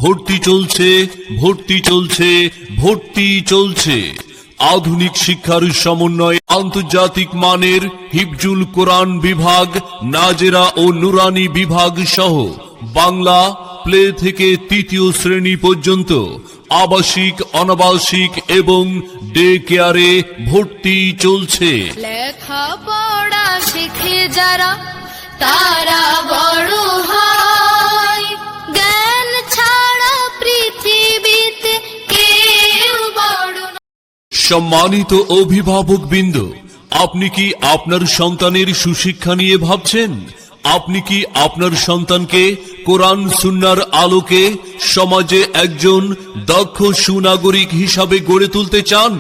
ভর্তি চলছে, ভর্তি চলছে, ভর্তি চলছে। আধুনিক শিক্ষার সমন্বয়ে আন্তর্জাতিক মানের হিফজুল কোরআন বিভাগ, নাজেরা ও নুরানি বিভাগ সহ বাংলা প্লে থেকে তৃতীয় শ্রেণী পর্যন্ত আবাসিক, অনাবাসিক এবং ডে কেয়ারে ভর্তি চলছে। লেখাপড়া শিখে যারা তারা বড় হয়, জ্ঞান ছাড়া পৃথিবীতে কেউ বড় নয়। সম্মানিত অভিভাবকবৃন্দ, আপনি কি আপনার সন্তানের সুশিক্ষা নিয়ে ভাবছেন? আপনি কি আপনার সন্তানকে কোরআন সুন্নাহর আলোকে সমাজে একজন দক্ষ সুনাগরিক হিসাবে গড়ে তুলতে চান?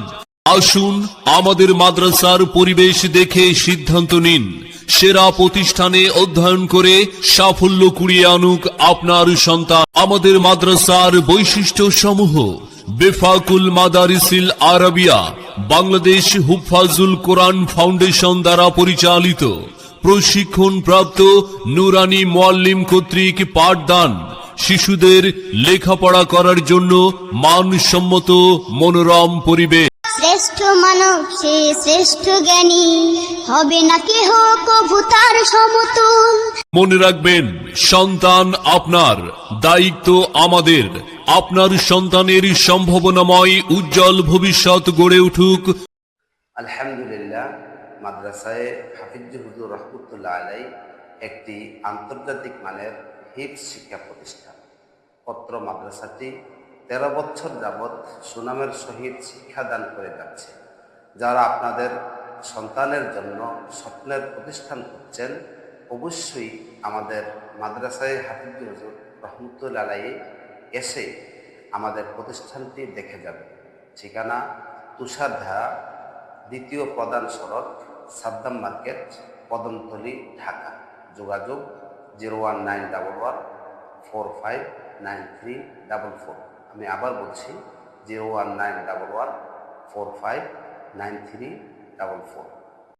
আসুন আমাদের মাদ্রাসার পরিবেশ দেখে সিদ্ধান্ত নিন। সেরা প্রতিষ্ঠানে অধ্যয়ন করে সাফল্য কুড়িয়ে আনুক আপনার সন্তান। আমাদের মাদ্রাসার বৈশিষ্ট্য সমূহ: বেফাকুল মাদারিসিল আরাবিয়া, বাংলাদেশ হুফাজুল কোরআন ফাউন্ডেশন দ্বারা পরিচালিত, প্রশিক্ষণ প্রাপ্ত নুরানি মুআল্লিম কর্তৃক পাঠদান, শিশুদের লেখাপড়া করার জন্য মানসম্মত মনোরম পরিবেশ। শ্রেষ্ঠ মানব সে শ্রেষ্ঠ জ্ঞানী, হবে না কেহ কভু তার সমতুল। মনে রাখবেন, সন্তান আপনার, দায়িত্ব আমাদের। আপনার সন্তানের সম্ভাবনাময় উজ্জ্বল ভবিষ্যৎ গড়ে উঠুক। আলহামদুলিল্লাহ, মাদ্রাসায়ে হাফিজ হুজুর রহমতুল্লাহ আলাই একটি আন্তর্জাতিক মানের হিফজ শিক্ষা প্রতিষ্ঠান। পত্র মাদ্রাসাটি 13 বছর যাবৎ সুনামের সহিত শিক্ষাদান করে যাচ্ছে। যারা আপনাদের সন্তানের জন্য স্বপ্নের প্রতিষ্ঠান করছেন, অবশ্যই আমাদের মাদ্রাসায়ে হাফিজ হুজুর রহমতুল্লাহ আলাই এসে আমাদের প্রতিষ্ঠানটি দেখে যাবে। ঠিকানা: তুষারধারা, দ্বিতীয় প্রধান সড়ক, সাদ্দাম মার্কেট, কদমতলী, ঢাকা। যোগাযোগ 01911459344। আমি আবার বলছি 01911459344।